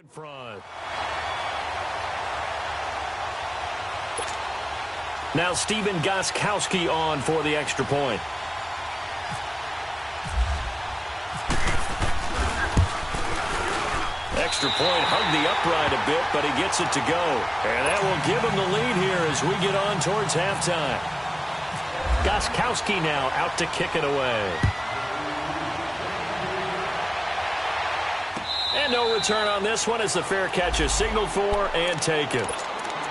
In front. Now Steven Gostkowski on for the extra point. Extra point hugged the upright a bit, but he gets it to go. And that will give him the lead here as we get on towards halftime. Gostkowski now out to kick it away. And no return on this one as the fair catch is signaled for and taken.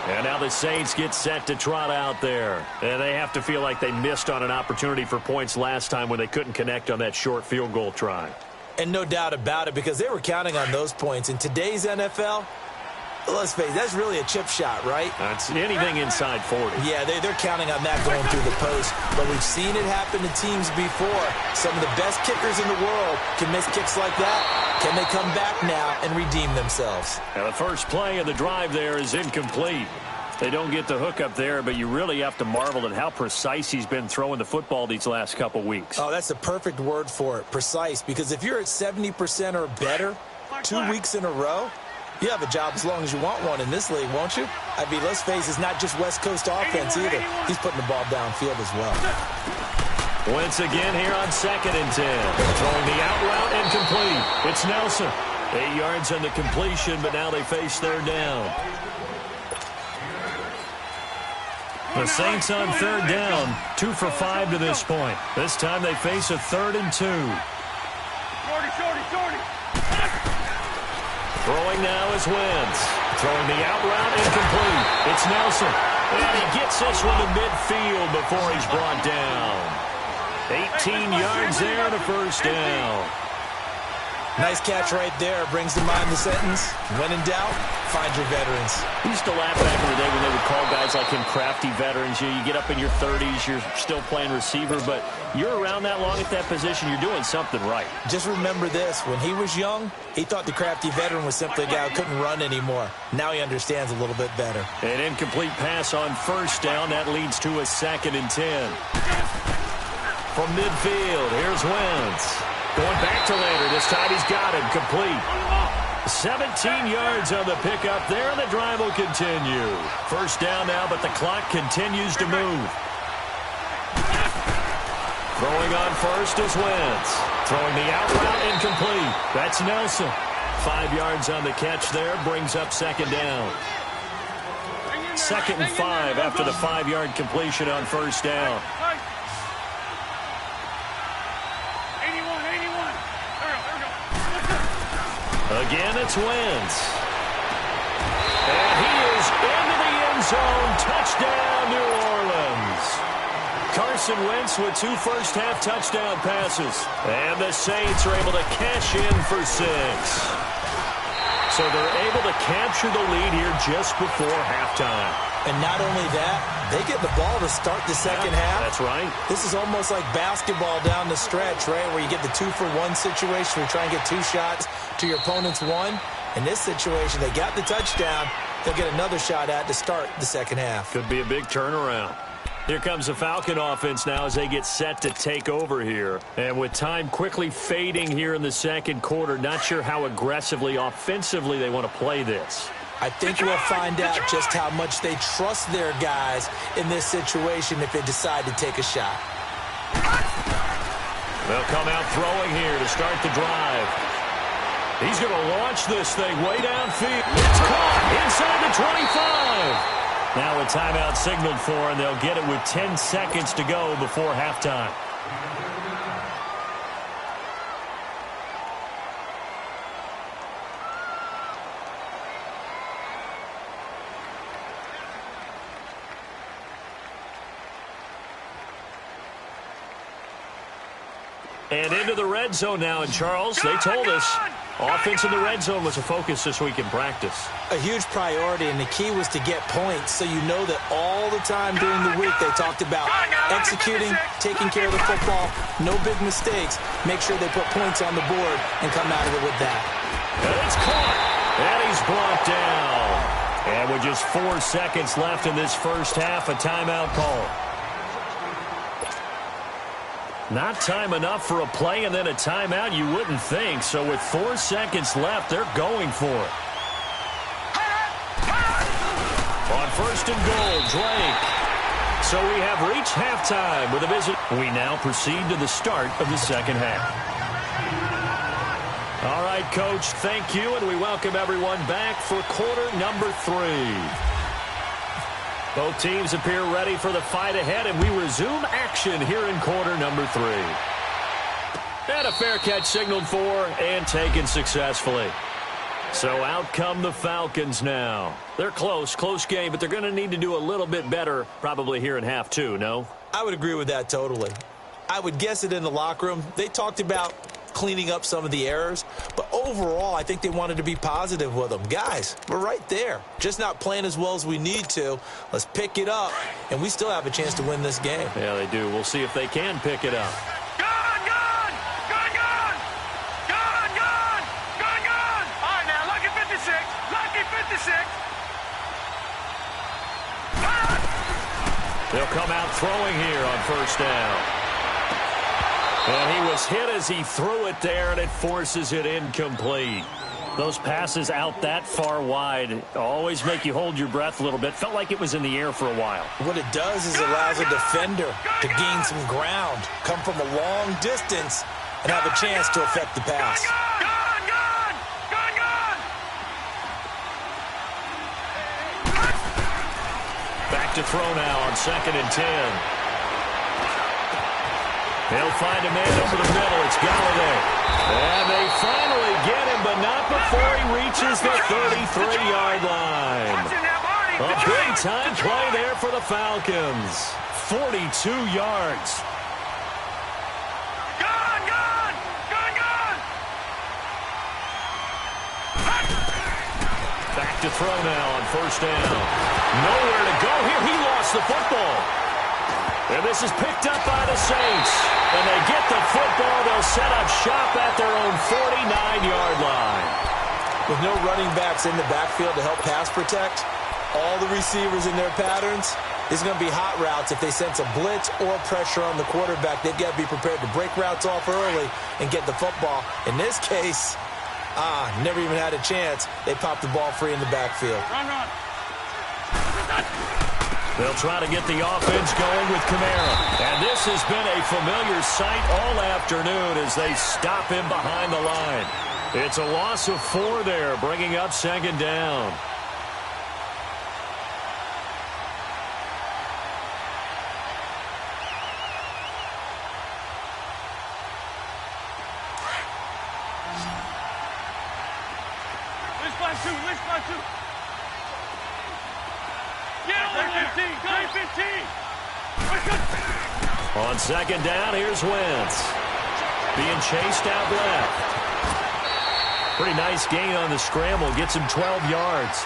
And now the Saints get set to trot out there. And they have to feel like they missed on an opportunity for points last time when they couldn't connect on that short field goal try. And no doubt about it, because they were counting on those points. In today's NFL, let's face it, that's really a chip shot, right? That's anything inside 40. Yeah, they're counting on that going through the post. But we've seen it happen to teams before. Some of the best kickers in the world can miss kicks like that. Can they come back now and redeem themselves? Now the first play of the drive there is incomplete. They don't get the hook up there, but you really have to marvel at how precise he's been throwing the football these last couple weeks. Oh, that's a perfect word for it, precise, because if you're at 70% or better 2 weeks in a row, you have a job as long as you want one in this league, won't you? I mean, let's face it, it's not just West Coast offense either. He's putting the ball downfield as well. Once again here on 2nd and 10. Throwing the out route and complete. It's Nelson. 8 yards on the completion, but now they face third down. The Saints on third down, 2 for 5 to this point. This time they face a 3rd and 2. Throwing now is Wentz. Throwing the out route incomplete. It's Nelson. And he gets this one to midfield before he's brought down. 18 yards there and a first down. Nice catch right there. Brings to mind the sentence, when in doubt, find your veterans. We used to laugh back in the day when they would call guys like him crafty veterans. You get up in your 30s, you're still playing receiver, but you're around that long at that position, you're doing something right. Just remember this. When he was young, he thought the crafty veteran was simply a guy who couldn't run anymore. Now he understands a little bit better. An incomplete pass on first down. That leads to a 2nd and 10. From midfield, here's Wentz. Going back to later. This time he's got him complete. 17 yards on the pickup there, and the drive will continue. First down now, but the clock continues to move. Throwing on first is Wentz. Throwing the out route incomplete. That's Nelson. 5 yards on the catch there, brings up 2nd down. 2nd and 5 after the 5-yard completion on first down. Again, it's Wentz. And he is into the end zone. Touchdown, New Orleans. Carson Wentz with 2 first-half touchdown passes. And the Saints are able to cash in for 6. So they're able to capture the lead here just before halftime. And not only that, they get the ball to start the second half. That's right. This is almost like basketball down the stretch, right, where you get the 2-for-1 situation where you try and get 2 shots to your opponent's 1. In this situation, they got the touchdown. They'll get another shot at to start the second half. Could be a big turnaround. Here comes the Falcon offense now as they get set to take over here. And with time quickly fading here in the second quarter, not sure how aggressively, offensively they want to play this. I think we'll find out just how much they trust their guys in this situation if they decide to take a shot. They'll come out throwing here to start the drive. He's going to launch this thing way downfield. It's caught inside the 25. Now a timeout signaled for, and they'll get it with 10 seconds to go before halftime. And into the red zone now, and Charles, they told us offense in the red zone was a focus this week in practice. A huge priority, and the key was to get points, so you know that all the time during the week they talked about executing, taking care of the football, no big mistakes, make sure they put points on the board and come out of it with that. And it's caught, and he's brought down. And with just 4 seconds left in this first half, a timeout call. Not time enough for a play and then a timeout, you wouldn't think. So with 4 seconds left, they're going for it. first and goal, Drake. So we have reached halftime with a visit. We now proceed to the start of the second half. All right, Coach, thank you, and we welcome everyone back for quarter number 3. Both teams appear ready for the fight ahead, and we resume action here in quarter number 3. And a fair catch signaled for and taken successfully. So out come the Falcons now. They're close game, but they're going to need to do a little bit better probably here in half 2, no? I would agree with that totally. I would guess it in the locker room. They talked about cleaning up some of the errors, but overall, I think they wanted to be positive with them. Guys, we're right there. Just not playing as well as we need to. Let's pick it up, and we still have a chance to win this game. Yeah, they do. We'll see if they can pick it up. They'll come out throwing here on first down. And he was hit as he threw it there, and it forces it incomplete. Those passes out that far wide always make you hold your breath a little bit. Felt like it was in the air for a while. What it does is it allows a defender to gain some ground, come from a long distance, and have a chance to affect the pass. Back to throw now on 2nd and 10. They'll find a man over the middle. It's Galladay. And they finally get him, but not before he reaches the 33-yard line. A big-time play there for the Falcons. 42 yards. Back to throw now on first down. Nowhere to go here. He lost the football. And this is picked up by the Saints. And they get the football. They'll set up shop at their own 49-yard line. With no running backs in the backfield to help pass protect, all the receivers in their patterns, it's going to be hot routes. If they sense a blitz or pressure on the quarterback, they've got to be prepared to break routes off early and get the football. In this case, never even had a chance. They popped the ball free in the backfield. Run. They'll try to get the offense going with Kamara. And this has been a familiar sight all afternoon as they stop him behind the line. It's a loss of 4 there, bringing up 2nd down. Let's fly two. Get 15. On 2nd down, here's Wentz. Being chased out left. Pretty nice gain on the scramble. Gets him 12 yards.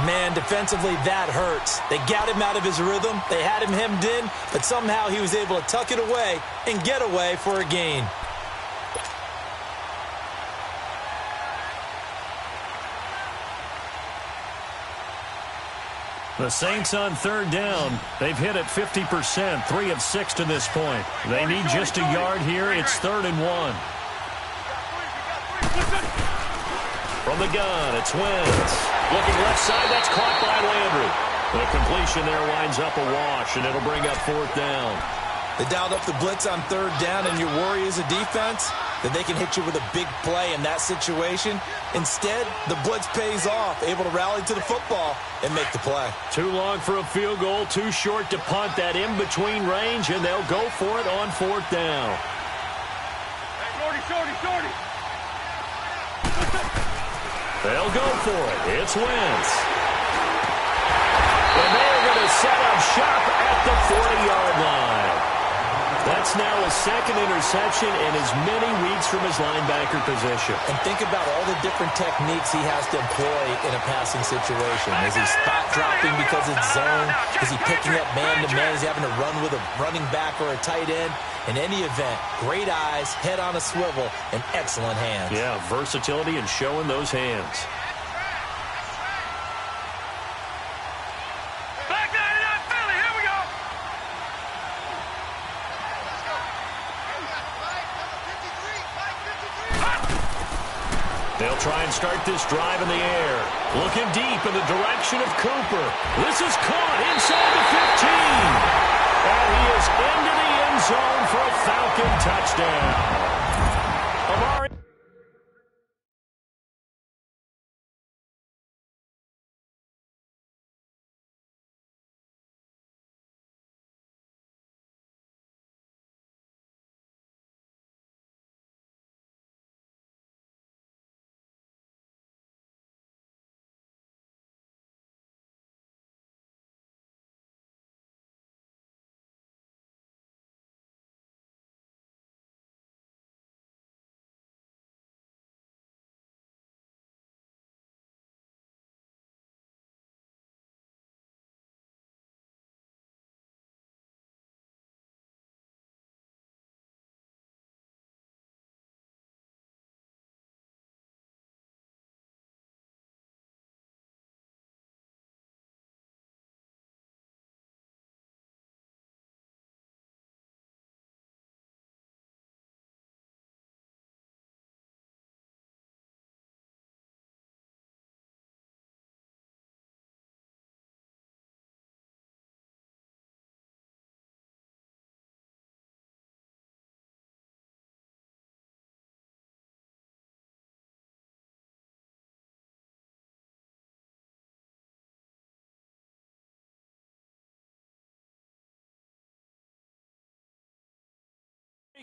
Man, defensively, that hurts. They got him out of his rhythm. They had him hemmed in, but somehow he was able to tuck it away and get away for a gain. The Saints on 3rd down. They've hit it 50%, 3 of 6 to this point. They need just a yard here. It's 3rd and 1. From the gun, it's Wentz. Looking left side, that's caught by Landry. The completion there winds up a wash, and it'll bring up 4th down. They dialed up the blitz on 3rd down, and your worry as a defense that they can hit you with a big play in that situation. Instead, the blitz pays off, able to rally to the football and make the play. Too long for a field goal, too short to punt. That in-between range, and they'll go for it on 4th down. Shorty. They'll go for it. It's Wentz. And they're going to set up shop at the 40-yard line. That's now a 2nd interception in as many weeks from his linebacker position. And think about all the different techniques he has to employ in a passing situation. Is he spot dropping because it's zone? Is he picking up man-to-man? Is he having to run with a running back or a tight end? In any event, great eyes, head on a swivel, and excellent hands. Yeah, versatility and showing those hands. They'll They'll try and start this drive in the air. Looking deep in the direction of Cooper. This is caught inside the 15. And he is into the end zone for a Falcon touchdown. Amari.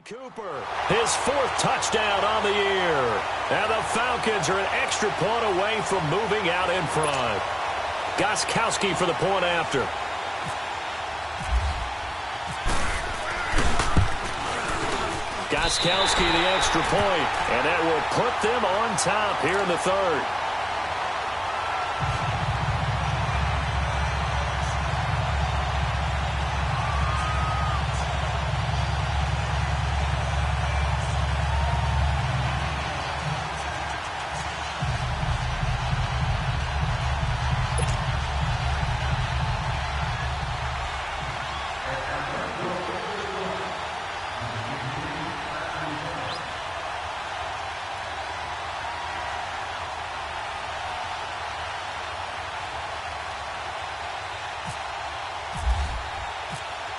Cooper, his fourth touchdown on the year. And the Falcons are an extra point away from moving out in front. Gostkowski for the point after. Gostkowski the extra point, and that will put them on top here in the third.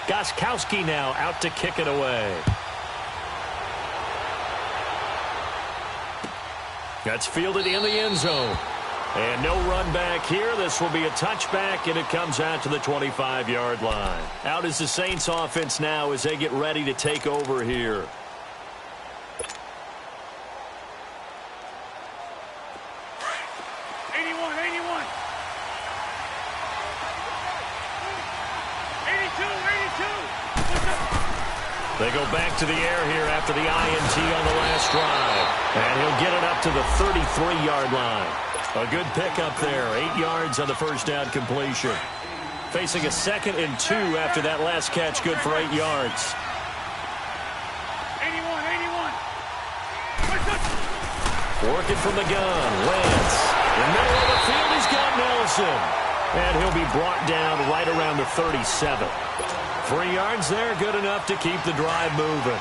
Gostkowski now out to kick it away. That's fielded in the end zone. And no run back here. This will be a touchback, and it comes out to the 25-yard line. Out is the Saints offense now as they get ready to take over here. They go back to the air here after the INT on the last drive. And he'll get it up to the 33-yard line. A good pickup there. 8 yards on the first down completion. Facing a 2nd and 2 after that last catch. Good for 8 yards. 81. Working from the gun. Wentz. In the middle of the field, he's got Nelson. And he'll be brought down right around the 37. 3 yards there, good enough to keep the drive moving.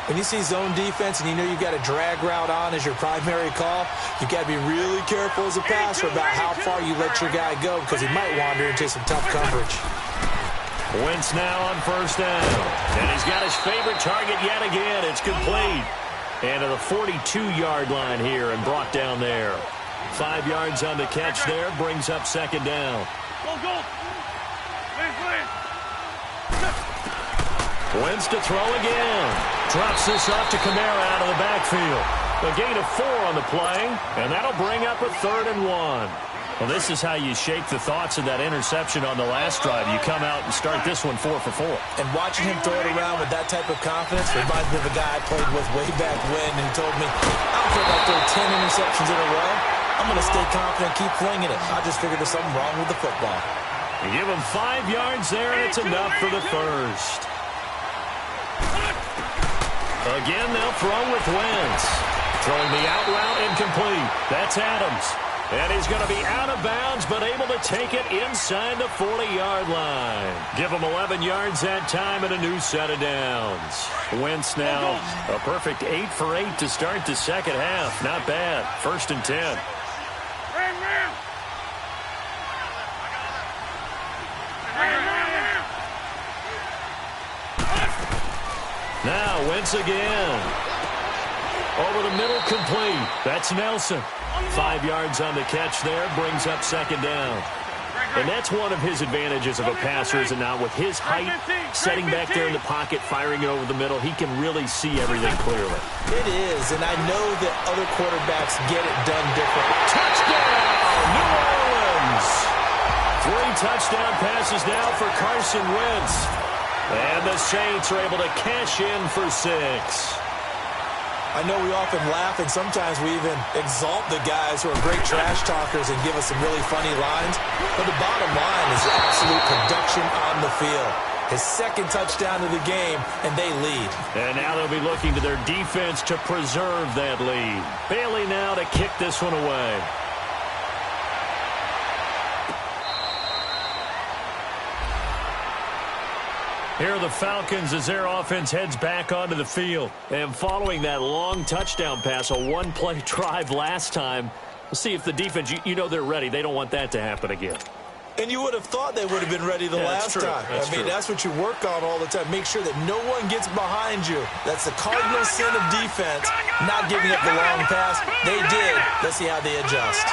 When you see zone defense and you know you've got a drag route on as your primary call, you've got to be really careful as a passer about how far you let your guy go because he might wander into some tough coverage. Wentz now on first down. And he's got his favorite target yet again. It's complete. And to the 42-yard line here and brought down there. 5 yards on the catch there, brings up 2nd down. Go. Wentz to throw again. Drops this off to Kamara out of the backfield. A gain of 4 on the play, and that'll bring up a 3rd and 1. Well, this is how you shake the thoughts of that interception on the last drive. You come out and start this one 4 for 4. And watching him throw it around with that type of confidence reminds me of a guy I played with way back when who told me, I don't care if I throw 10 interceptions in a row. I'm going to stay confident, keep flinging it. I just figured there's something wrong with the football. You give him 5 yards there, and it's enough for the first. Again, they'll throw with Wentz. Throwing the out route incomplete. That's Adams. And he's going to be out of bounds, but able to take it inside the 40-yard line. Give him 11 yards that time and a new set of downs. Wentz now a perfect 8 for 8 to start the second half. Not bad. 1st and 10. Now Wentz again. Over the middle, complete. That's Nelson. 5 yards on the catch there, brings up 2nd down. And that's one of his advantages of a passer, is it not? With his height, setting back there in the pocket, firing it over the middle, he can really see everything clearly. It is, and I know that other quarterbacks get it done different. Touchdown, New Orleans! 3 touchdown passes now for Carson Wentz. And the Saints are able to cash in for 6. I know we often laugh, and sometimes we even exalt the guys who are great trash talkers and give us some really funny lines. But the bottom line is absolute production on the field. His 2nd touchdown of the game, and they lead. And now they'll be looking to their defense to preserve that lead. Bailey now to kick this one away. Here are the Falcons as their offense heads back onto the field. And following that long touchdown pass, a one-play drive last time, we'll see if the defense, you know they're ready. They don't want that to happen again. And you would have thought they would have been ready the last time. That's what you work on all the time. Make sure that no one gets behind you. That's the cardinal sin of defense, not giving up the long pass. They did. Let's see how they adjust.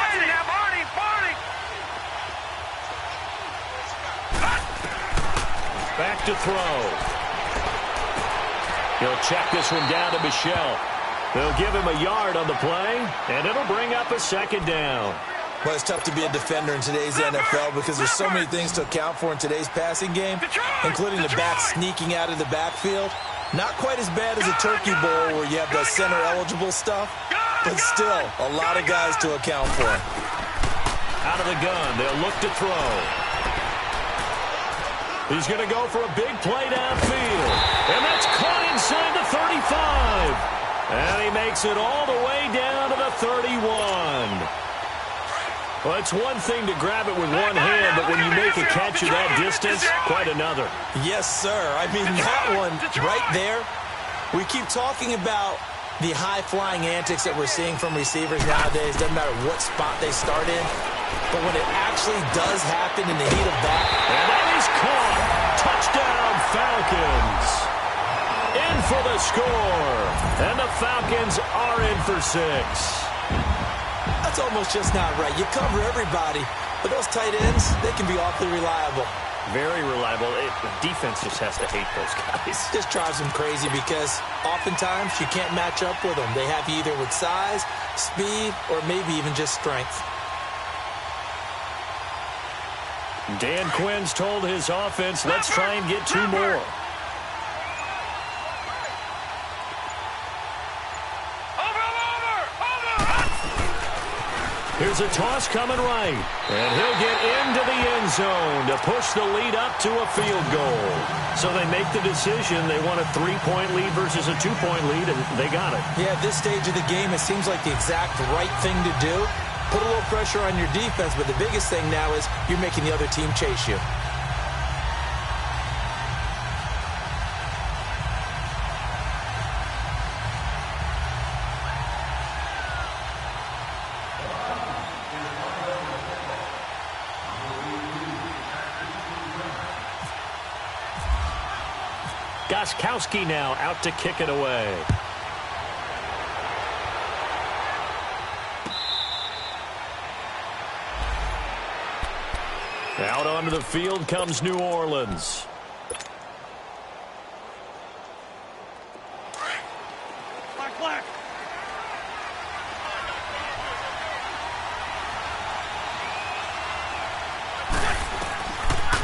Back to throw. He'll check this one down to Michel. They'll give him a yard on the play, and it'll bring up a 2nd down. Well, it's tough to be a defender in today's NFL because there's so many things to account for in today's passing game, including the back sneaking out of the backfield. Not quite as bad as a turkey bowl where you have the center-eligible stuff, but still a lot of guys to account for. Out of the gun, they'll look to throw. He's going to go for a big play downfield. And that's caught inside the 35. And he makes it all the way down to the 31. Well, it's one thing to grab it with one hand, but when you make a catch at that distance, quite another. Yes, sir. I mean, that one right there, we keep talking about the high-flying antics that we're seeing from receivers nowadays. Doesn't matter what spot they start in. But when it actually does happen in the heat of battle. And that is caught. Touchdown, Falcons. In for the score. And the Falcons are in for 6. That's almost just not right. You cover everybody. But those tight ends, they can be awfully reliable. Very reliable. The defense just has to hate those guys. Just drives them crazy because oftentimes you can't match up with them. They have you either with size, speed, or maybe even just strength. Dan Quinn's told his offense, let's try and get 2 more. Here's a toss coming right. And he'll get into the end zone to push the lead up to a field goal. So they make the decision. They want a 3-point lead versus a 2-point lead, and they got it. Yeah, at this stage of the game, it seems like the exact right thing to do. Put a little pressure on your defense, but the biggest thing now is you're making the other team chase you. Gostkowski now out to kick it away. Out onto the field comes New Orleans. Black.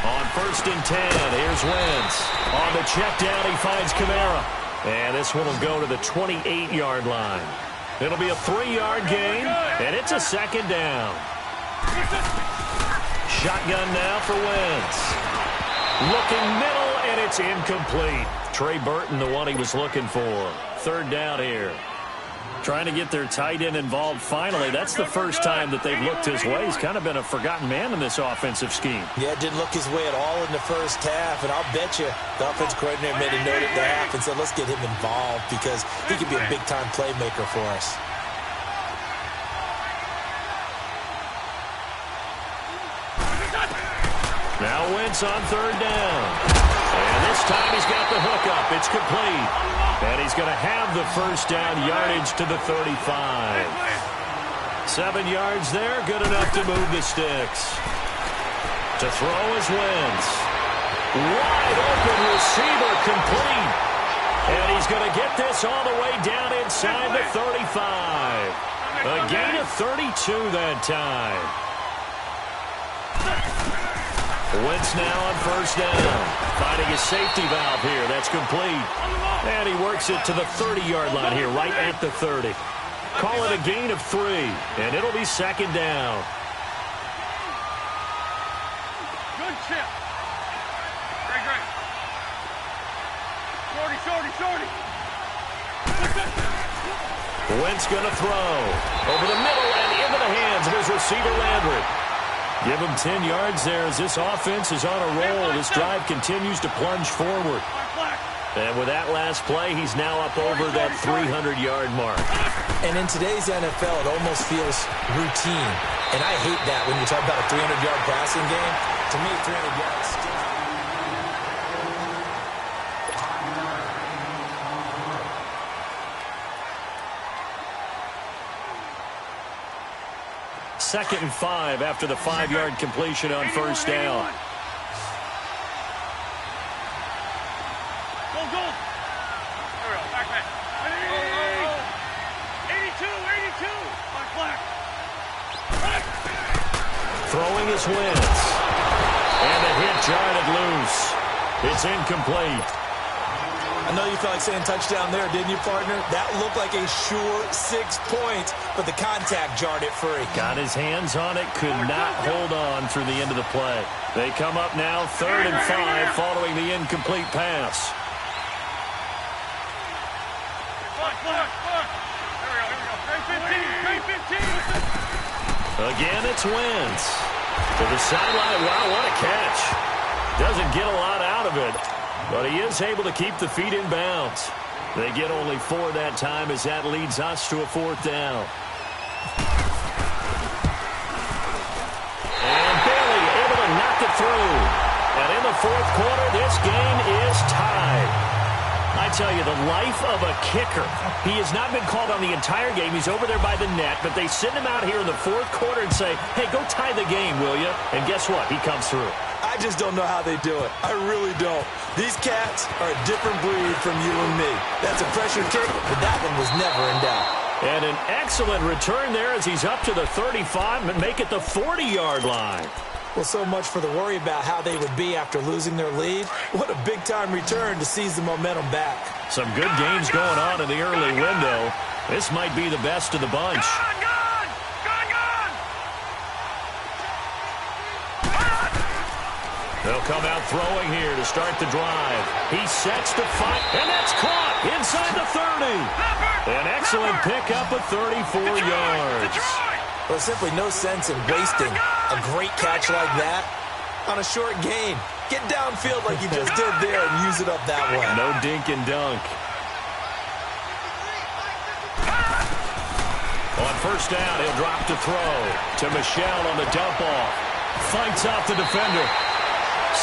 On 1st and 10, here's Wentz. On the check down, he finds Kamara. And this one will go to the 28-yard line. It'll be a 3-yard gain, and it's a 2nd down. Shotgun now for Wentz. Looking middle, and it's incomplete. Trey Burton, the one he was looking for. 3rd down here. Trying to get their tight end involved finally. That's the first time that they've looked his way. He's kind of been a forgotten man in this offensive scheme. Yeah, didn't look his way at all in the first half, and I'll bet you the offensive coordinator made a note at the half and said, let's get him involved because he could be a big-time playmaker for us. Now Wentz on third down. And this time he's got the hook up. It's complete. And he's going to have the first down yardage to the 35. 7 yards there, good enough to move the sticks. To throw is Wentz. Wide open receiver complete. And he's going to get this all the way down inside the 35. A gain of 32 that time. Wentz now on first down. Finding a safety valve here. That's complete. And he works it to the 30-yard line here, right at the 30. Call it a gain of 3, and it'll be second down. Good chip. Great. Shorty. Wentz going to throw. Over the middle and into the hands of his receiver, Landry. Give him 10 yards there as this offense is on a roll. This drive continues to plunge forward. And with that last play, he's now up over that 300-yard mark. And in today's NFL, it almost feels routine. And I hate that when you talk about a 300-yard passing game. To me, 300 yards still... Second and 5 after the 5-yard completion on first down. Go. There we go. Back. 82. Black. Throwing his Wentz. And the hit jarred loose. It's incomplete. I know you felt like saying touchdown there, didn't you, partner? That looked like a sure 6 points, but the contact jarred it free. Got his hands on it, could not hold on through the end of the play. They come up now 3rd and 5 following the incomplete pass. Black. There we go. Great 15. Again, it's Wentz. To the sideline. Wow, what a catch. Doesn't get a lot out of it. But he is able to keep the feet in bounds. They get only 4 that time as that leads us to a 4th down. And Bailey able to knock it through. And in the 4th quarter, this game is tied. I tell you, the life of a kicker. He has not been called on the entire game. He's over there by the net, but they send him out here in the 4th quarter and say, hey, go tie the game, will you? And guess what? He comes through. I just don't know how they do it. I really don't. These cats are a different breed from you and me. That's a pressure kick, but that one was never in doubt. And an excellent return there as he's up to the 35 and make it the 40-yard line. Well, so much for the worry about how they would be after losing their lead. What a big-time return to seize the momentum back. Some good games going on in the early window. This might be the best of the bunch. They'll come out throwing here to start the drive. He sets to fight, and that's caught inside the 30. An excellent pickup of 34 yards. Well, there's simply no sense in wasting a great catch like that on a short gain. Get downfield like you just did there and use it up that way. No dink and dunk. On first down, he'll drop to throw to Michelle on the dump off. Fights off the defender.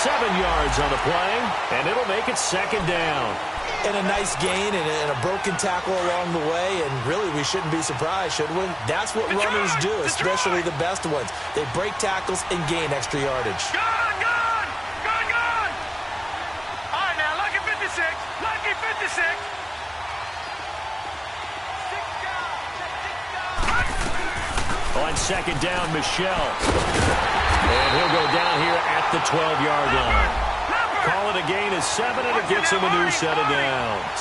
7 yards on the play, and it'll make it second down. And a nice gain and a broken tackle along the way, and really we shouldn't be surprised, should we? That's what runners do, especially the best ones. They break tackles and gain extra yardage. Gone! All right, now, lucky 56. On second down, Michelle. And he'll go down here at the 12-yard line. Call it a gain of 7, and it gets him a new set of downs.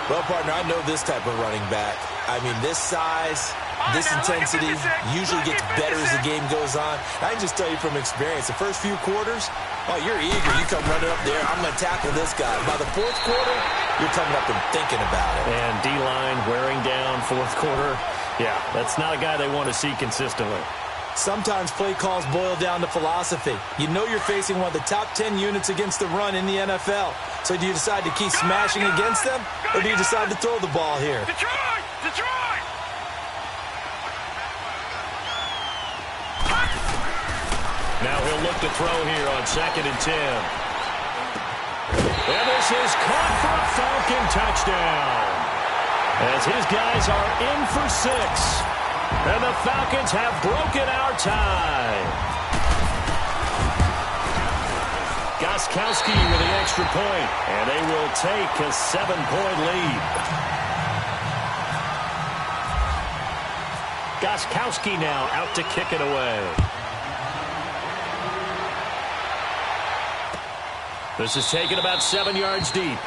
Well, partner, I know this type of running back. I mean, this size, This intensity usually gets better as the game goes on. I can just tell you from experience, the first few quarters, oh, you're eager. You come running up there. I'm going to tackle this guy. By the fourth quarter, you're coming up and thinking about it. And D-line wearing down fourth quarter. Yeah, that's not a guy they want to see consistently. Sometimes play calls boil down to philosophy. You know you're facing one of the top 10 units against the run in the NFL. So do you decide to keep smashing against them, or do you decide to throw the ball here? Detroit! Detroit! Now he'll look to throw here on 2nd and 10. And this is caught for a Falcon touchdown. As his guys are in for 6. And the Falcons have broken our tie. Gostkowski with the extra point, and they will take a 7-point lead. Gostkowski now out to kick it away. This is taken about 7 yards deep.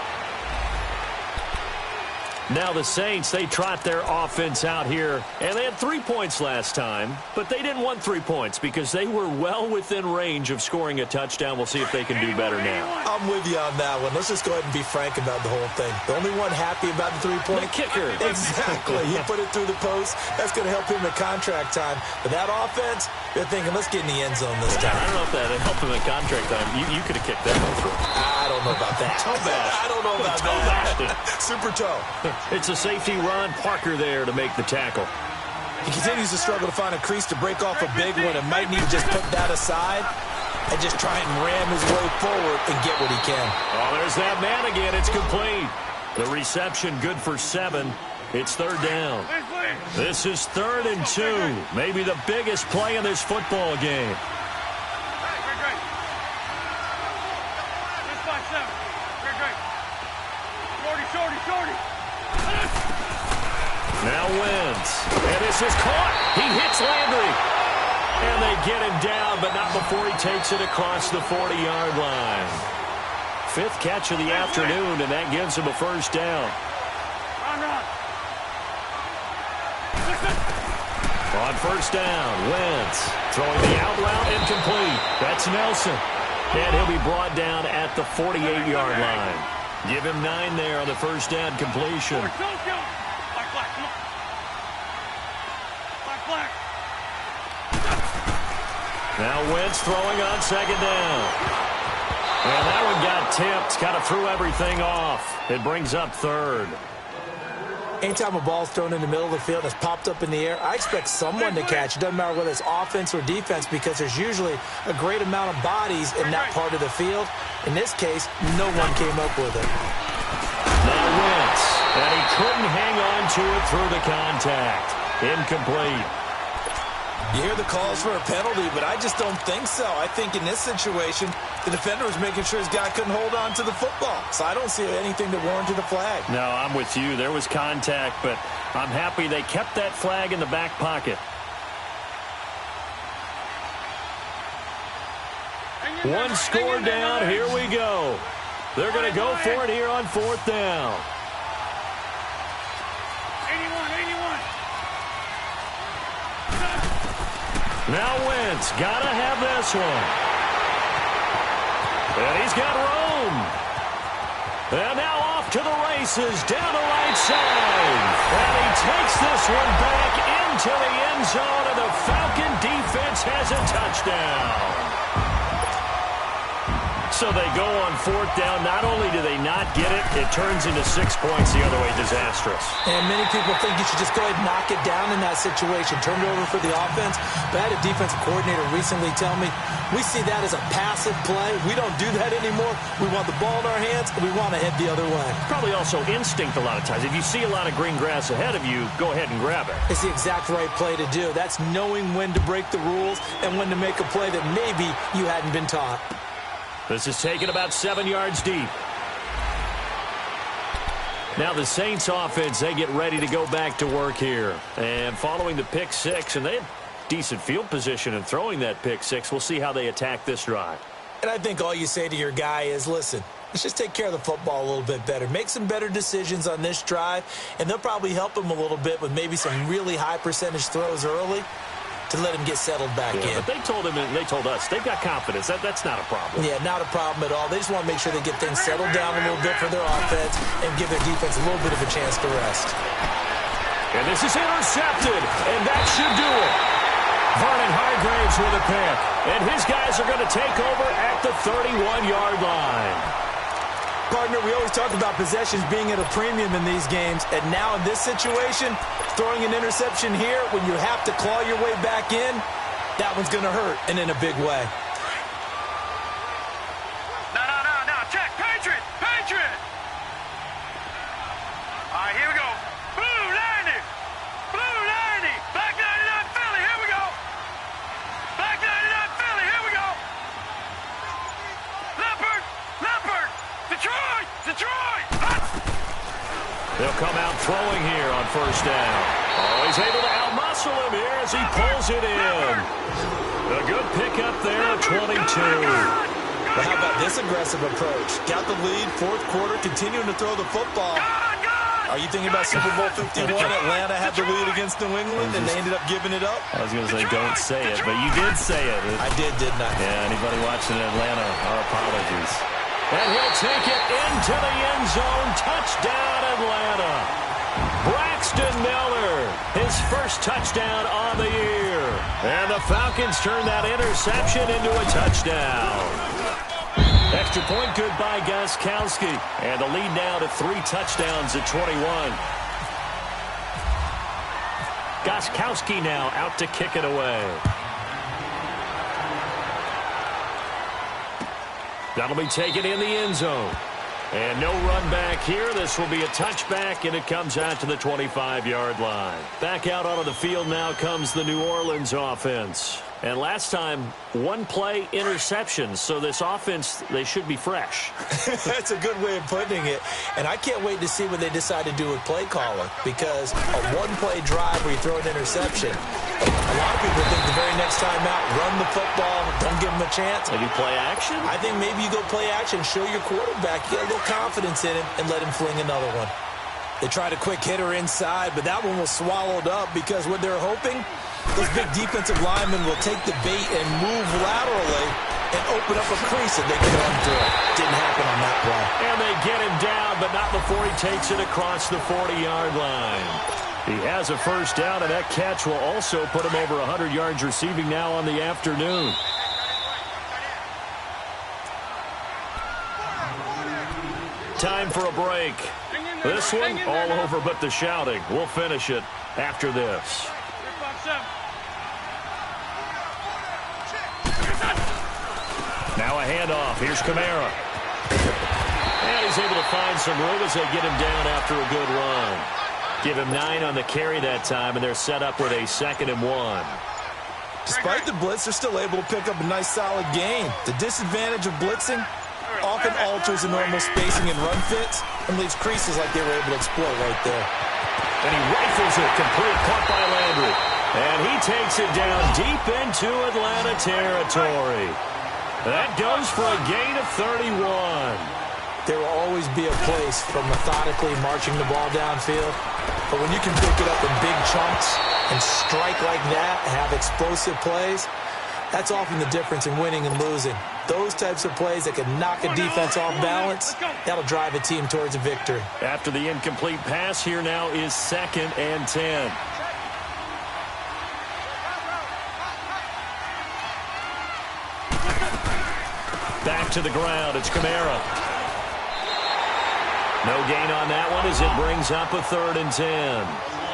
Now the Saints, they trot their offense out here, and they had 3 points last time, but they didn't want 3 points because they were well within range of scoring a touchdown. We'll see if they can do better now. I'm with you on that one. Let's just go ahead and be frank about the whole thing. The only one happy about the 3-point the kicker. Exactly. He put it through the post. That's going to help him at contract time. But that offense, they're thinking, let's get in the end zone this time. I don't know if that helped him at contract time. You could have kicked that one through. I don't know about that. Toe bash. I don't know about toe that. Super toe. It's a safety run. Parker there to make the tackle. He continues to struggle to find a crease to break off a big one and might need to just put that aside and just try and ram his way forward and get what he can. Oh, there's that man again. It's complete. The reception good for 7. It's 3rd down. This is 3rd and 2. Maybe the biggest play in this football game. Now Wentz. And this is caught. He hits Landry. And they get him down, but not before he takes it across the 40-yard line. 5th catch of the afternoon, and that gives him a 1st down. On 1st down, Wentz throwing the out route incomplete. That's Nelson. And he'll be brought down at the 48-yard line. Give him 9 there on the 1st down completion. Now Wentz throwing on 2nd down. And that one got tipped. Kind of threw everything off. It brings up 3rd. Anytime a ball's thrown in the middle of the field and it's popped up in the air, I expect someone to catch. It doesn't matter whether it's offense or defense because there's usually a great amount of bodies in that part of the field. In this case, no one came up with it. Now Wentz. And he couldn't hang on to it through the contact. Incomplete. You hear the calls for a penalty, but I just don't think so. I think in this situation, the defender was making sure his guy couldn't hold on to the football. So I don't see anything that warranted a flag. No, I'm with you. There was contact, but I'm happy they kept that flag in the back pocket. One score down. Here we go. They're going to go for it here on 4th down. 81. Now Wentz, gotta have this one. And he's got room. And now off to the races, down the right side. And he takes this one back into the end zone, and the Falcon defense has a touchdown. So they go on 4th down. Not only do they not get it, it turns into 6 points the other way. Disastrous. And many people think you should just go ahead and knock it down in that situation. Turn it over for the offense. But I had a defensive coordinator recently tell me, we see that as a passive play. We don't do that anymore. We want the ball in our hands, and we want to head the other way. Probably also instinct a lot of times. If you see a lot of green grass ahead of you, go ahead and grab it. It's the exact right play to do. That's knowing when to break the rules and when to make a play that maybe you hadn't been taught. This is taken about 7 yards deep. Now the Saints offense, they get ready to go back to work here. And following the pick 6, and they had decent field position in throwing that pick 6, we'll see how they attack this drive. And I think all you say to your guy is, listen, let's just take care of the football a little bit better. Make some better decisions on this drive, and they'll probably help him a little bit with maybe some really high percentage throws early to let him get settled back in. But they told him and they told us they've got confidence. That's not a problem. Yeah, not a problem at all. They just want to make sure they get things settled down a little bit for their offense and give their defense a little bit of a chance to rest. And this is intercepted, and that should do it. Vernon Hargraves with a pick, and his guys are going to take over at the 31-yard line. Partner, we always talk about possessions being at a premium in these games, and now in this situation, throwing an interception here when you have to claw your way back in, that one's going to hurt, and in a big way. No. Check. Patriot. All right, here we go. Blue 90. Black 99 Philly. Here we go. Black 99 Philly. Here we go. Leopard. Detroit. They'll come out throwing here on first down. Oh, he's able to outmuscle him here as he pulls it in. A good pickup there at 22. Well, how about this aggressive approach? Got the lead, fourth quarter, continuing to throw the football. Are you thinking about Super Bowl 51? Atlanta had the lead against New England, and they ended up giving it up? I was going to say, don't say it, but you did say it. I didn't I? Yeah, anybody watching Atlanta, our apologies. And he'll take it into the end zone. Touchdown, Atlanta. Braxton Miller, his first touchdown on the year. And the Falcons turn that interception into a touchdown. Extra point good by Gostkowski. And the lead now to 3 touchdowns at 21. Gostkowski now out to kick it away. That'll be taken in the end zone. And no run back here. This will be a touchback, and it comes out to the 25-yard line. Back out onto the field now comes the New Orleans offense. And last time, one play interception. So this offense, they should be fresh. That's a good way of putting it. And I can't wait to see what they decide to do with play calling, because a one-play drive where you throw an interception, a lot of people think the very next time out, run the football, don't give them a chance. Maybe play action? I think maybe you go play action, show your quarterback, get a little confidence in him, and let him fling another one. They tried a quick hitter inside, but that one was swallowed up because what they're hoping, those big defensive linemen will take the bait and move laterally and open up a crease that they can run through. Didn't happen on that play. And they get him down, but not before he takes it across the 40-yard line. He has a first down, and that catch will also put him over 100 yards receiving now on the afternoon. Time for a break. This one, all over but the shouting. We'll finish it after this. Now a handoff. Here's Kamara. And he's able to find some room as they get him down after a good run. Give him 9 on the carry that time, and they're set up with a 2nd and 1. Despite the blitz, they're still able to pick up a nice, solid gain. The disadvantage of blitzing often alters the normal spacing and run fits and leaves creases like they were able to exploit right there. And he rifles it complete, caught by Landry. And he takes it down deep into Atlanta territory. That goes for a gain of 31. There will always be a place for methodically marching the ball downfield. But when you can pick it up in big chunks and strike like that, have explosive plays, that's often the difference in winning and losing. Those types of plays that can knock a defense off balance, that'll drive a team towards a victory. After the incomplete pass, here now is 2nd and 10. Back to the ground. It's Kamara. No gain on that one as it brings up a 3rd and 10.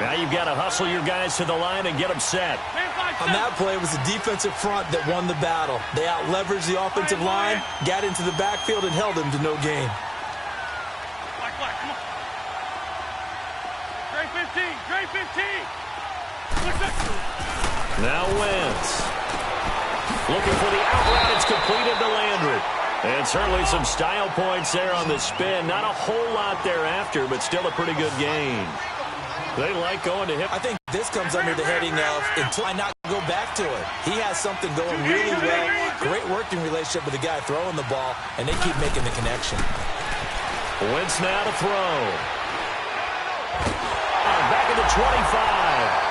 Now you've got to hustle your guys to the line and get them set. On that play, it was the defensive front that won the battle. They out-leveraged the offensive line, got into the backfield, and held them to no gain. Black, come on. Gray 15. Now Wentz. Looking for the out route. It's completed to Landry. And certainly some style points there on the spin. Not a whole lot thereafter, but still a pretty good gain. They like going to him. I think this comes under the heading of until I not go back to it. He has something going really well. Great working relationship with the guy throwing the ball, and they keep making the connection. Wentz now to throw. Back at the 25.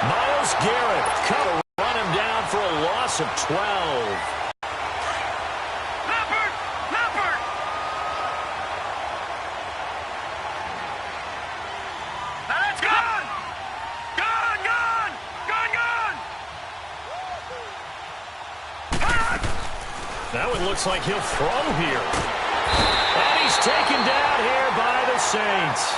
Myles Garrett cut to run him down for a loss of 12. Now it looks like he'll throw here. And he's taken down here by the Saints.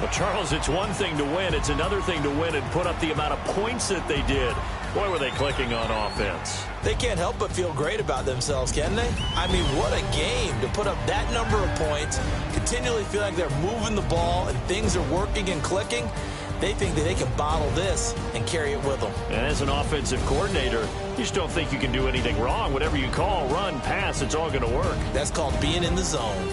Well, Charles, it's one thing to win. It's another thing to win and put up the amount of points that they did. Boy, were they clicking on offense. They can't help but feel great about themselves, can they? I mean, what a game to put up that number of points, continually feel like they're moving the ball and things are working and clicking. They think that they can bottle this and carry it with them. And as an offensive coordinator, you just don't think you can do anything wrong. Whatever you call, run, pass, it's all going to work. That's called being in the zone.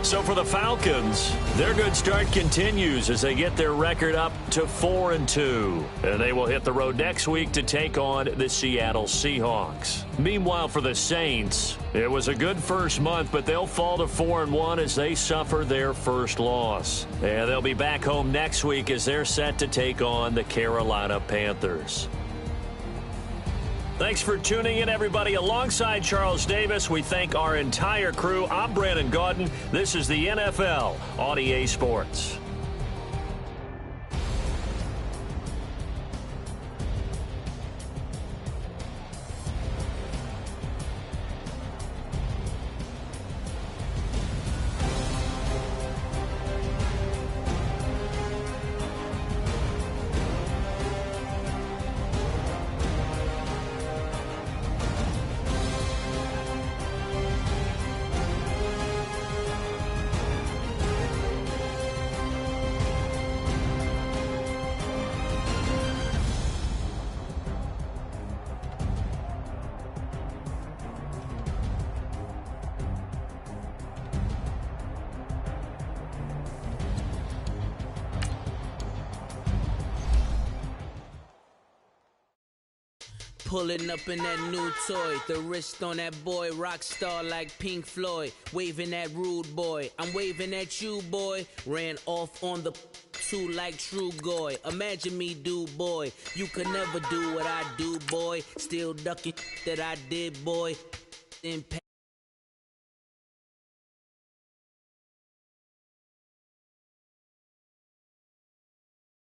So for the Falcons, their good start continues as they get their record up to 4-2. And they will hit the road next week to take on the Seattle Seahawks. Meanwhile, for the Saints, it was a good first month, but they'll fall to 4-1 as they suffer their first loss. And they'll be back home next week as they're set to take on the Carolina Panthers. Thanks for tuning in, everybody. Alongside Charles Davis, we thank our entire crew. I'm Brandon Gaudin. This is the NFL on EA Sports. Pulling up in that new toy, the wrist on that boy, rock star like Pink Floyd, waving that rude boy, I'm waving at you boy, ran off on the two like True Goy, imagine me do boy, you could never do what I do boy, still ducking that I did boy, impact.